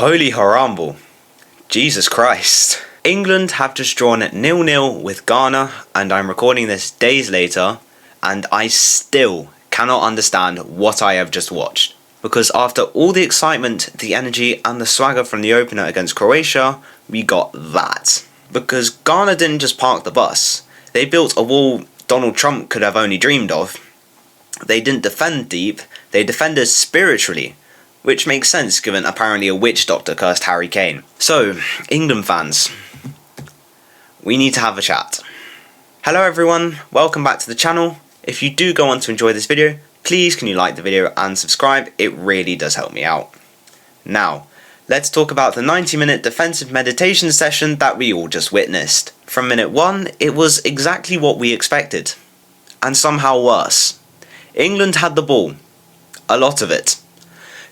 Holy HARAMBALL. Jesus Christ. England have just drawn 0-0 with Ghana, and I'm recording this days later, and I still cannot understand what I have just watched. Because after all the excitement, the energy, and the swagger from the opener against Croatia, we got that. Because Ghana didn't just park the bus. They built a wall Donald Trump could have only dreamed of. They didn't defend deep, they defended spiritually. Which makes sense given apparently a witch doctor cursed Harry Kane. So, England fans, we need to have a chat. Hello everyone, welcome back to the channel. If you do go on to enjoy this video, please can you like the video and subscribe, it really does help me out. Now, let's talk about the 90-minute defensive meditation session that we all just witnessed. From minute 1, it was exactly what we expected. And somehow worse. England had the ball. A lot of it.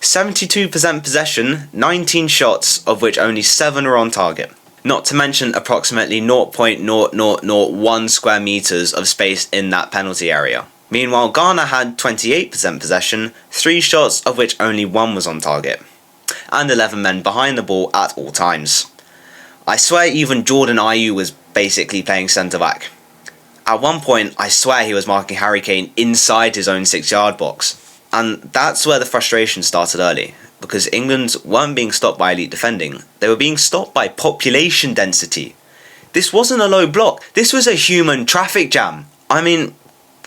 72% possession, 19 shots, of which only 7 were on target. Not to mention approximately 0.0001 square meters of space in that penalty area. Meanwhile, Ghana had 28% possession, 3 shots of which only 1 was on target. And 11 men behind the ball at all times. I swear even Jordan Ayew was basically playing centre back. At one point, I swear he was marking Harry Kane inside his own 6-yard box. And that's where the frustration started early, because England weren't being stopped by elite defending, they were being stopped by population density. This wasn't a low block, this was a human traffic jam. I mean,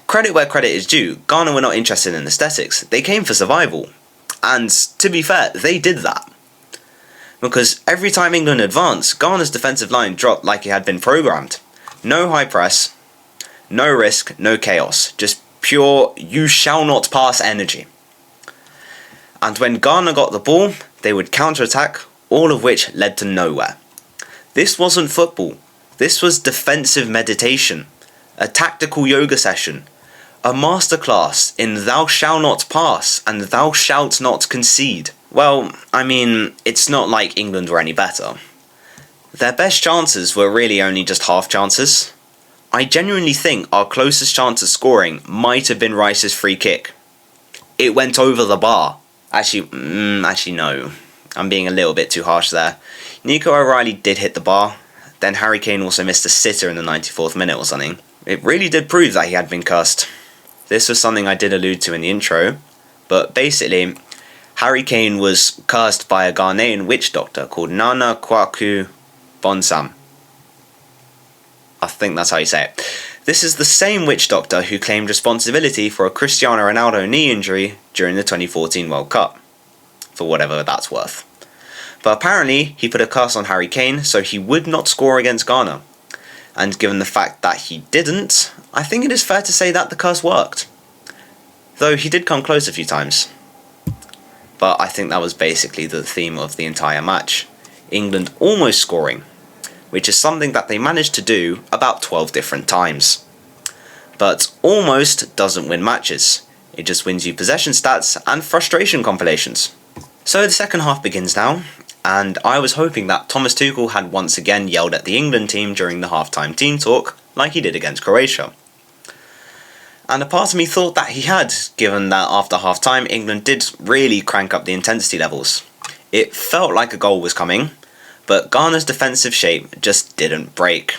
credit where credit is due, Ghana were not interested in aesthetics, they came for survival. And to be fair, they did that. Because every time England advanced, Ghana's defensive line dropped like it had been programmed. No high press, no risk, no chaos, just pure, you shall not pass energy. And when Ghana got the ball, they would counter-attack, all of which led to nowhere. This wasn't football, this was defensive meditation, a tactical yoga session, a masterclass in thou shalt not pass and thou shalt not concede. Well, I mean, it's not like England were any better. Their best chances were really only just half chances. I genuinely think our closest chance of scoring might have been Rice's free kick. It went over the bar. Actually no. I'm being a little bit too harsh there. Nico O'Reilly did hit the bar. Then Harry Kane also missed a sitter in the 94th minute or something. It really did prove that he had been cursed. This was something I did allude to in the intro. But basically, Harry Kane was cursed by a Ghanaian witch doctor called Nana Kwaku Bonsam. I think that's how you say it. This is the same witch doctor who claimed responsibility for a Cristiano Ronaldo knee injury during the 2014 World Cup. For whatever that's worth. But apparently, he put a curse on Harry Kane so he would not score against Ghana. And given the fact that he didn't, I think it is fair to say that the curse worked. Though he did come close a few times. But I think that was basically the theme of the entire match. England almost scoring, which is something that they managed to do about 12 different times. But almost doesn't win matches, it just wins you possession stats and frustration compilations. So the second half begins now, and I was hoping that Thomas Tuchel had once again yelled at the England team during the halftime team talk, like he did against Croatia. And a part of me thought that he had, given that after halftime England did really crank up the intensity levels. It felt like a goal was coming, but Ghana's defensive shape just didn't break.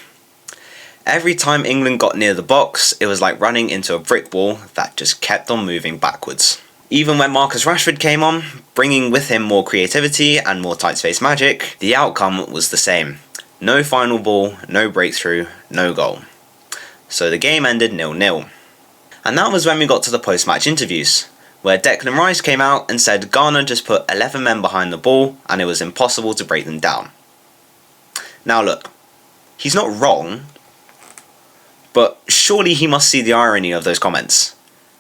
Every time England got near the box, it was like running into a brick wall that just kept on moving backwards. Even when Marcus Rashford came on, bringing with him more creativity and more tight space magic, the outcome was the same. No final ball, no breakthrough, no goal. So the game ended 0-0. And that was when we got to the post-match interviews, where Declan Rice came out and said Ghana just put 11 men behind the ball and it was impossible to break them down. Now look, he's not wrong, but surely he must see the irony of those comments,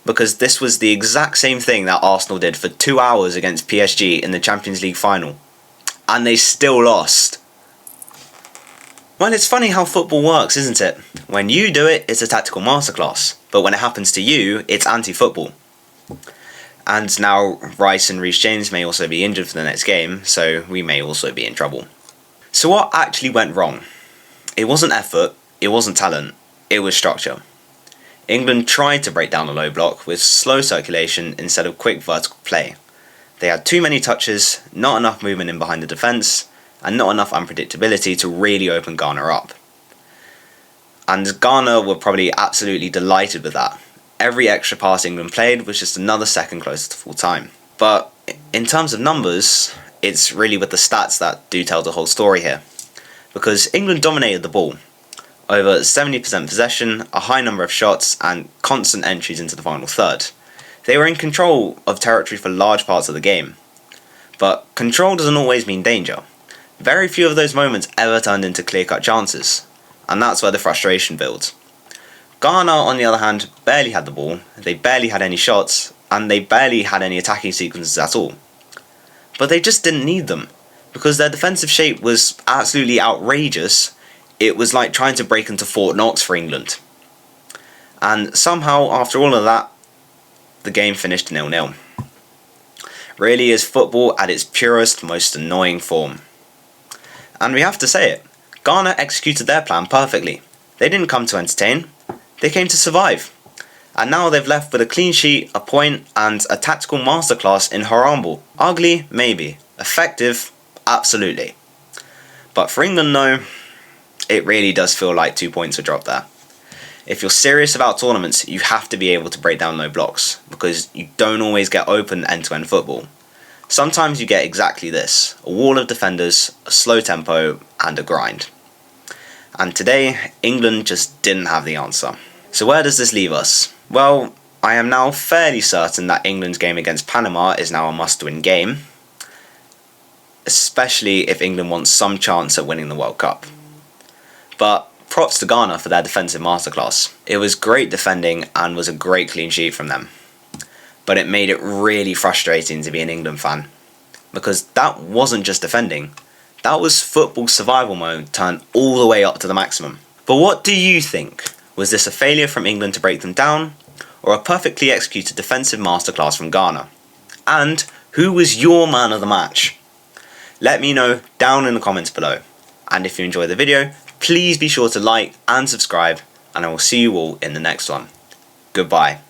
because this was the exact same thing that Arsenal did for 2 hours against PSG in the Champions League final, and they still lost. Well, it's funny how football works, isn't it? When you do it, it's a tactical masterclass, but when it happens to you, it's anti-football. And now Rice and Reece James may also be injured for the next game, so we may also be in trouble. So what actually went wrong? It wasn't effort, it wasn't talent, it was structure. England tried to break down the low block with slow circulation instead of quick vertical play. They had too many touches, not enough movement in behind the defence, and not enough unpredictability to really open Ghana up. And Ghana were probably absolutely delighted with that. Every extra pass England played was just another second closer to full time. But in terms of numbers, it's really with the stats that do tell the whole story here. Because England dominated the ball. Over 70% possession, a high number of shots, and constant entries into the final third. They were in control of territory for large parts of the game. But control doesn't always mean danger. Very few of those moments ever turned into clear-cut chances. And that's where the frustration builds. Ghana, on the other hand, barely had the ball, they barely had any shots, and they barely had any attacking sequences at all. But they just didn't need them, because their defensive shape was absolutely outrageous. It was like trying to break into Fort Knox for England. And somehow, after all of that, the game finished 0-0. Really is football at its purest, most annoying form. And we have to say it, Ghana executed their plan perfectly. They didn't come to entertain, they came to survive. And now they've left with a clean sheet, a point, and a tactical masterclass in HARAMBALL. Ugly? Maybe. Effective? Absolutely. But for England, no, it really does feel like 2 points were dropped there. If you're serious about tournaments, you have to be able to break down low blocks, because you don't always get open end-to-end football. Sometimes you get exactly this, a wall of defenders, a slow tempo, and a grind. And today, England just didn't have the answer. So where does this leave us? Well, I am now fairly certain that England's game against Panama is now a must-win game, especially if England wants some chance at winning the World Cup. But props to Ghana for their defensive masterclass. It was great defending and was a great clean sheet from them. But it made it really frustrating to be an England fan, because that wasn't just defending, that was football survival mode turned all the way up to the maximum. But what do you think? Was this a failure from England to break them down, or a perfectly executed defensive masterclass from Ghana? And who was your man of the match? Let me know down in the comments below. And if you enjoyed the video, please be sure to like and subscribe, and I will see you all in the next one. Goodbye.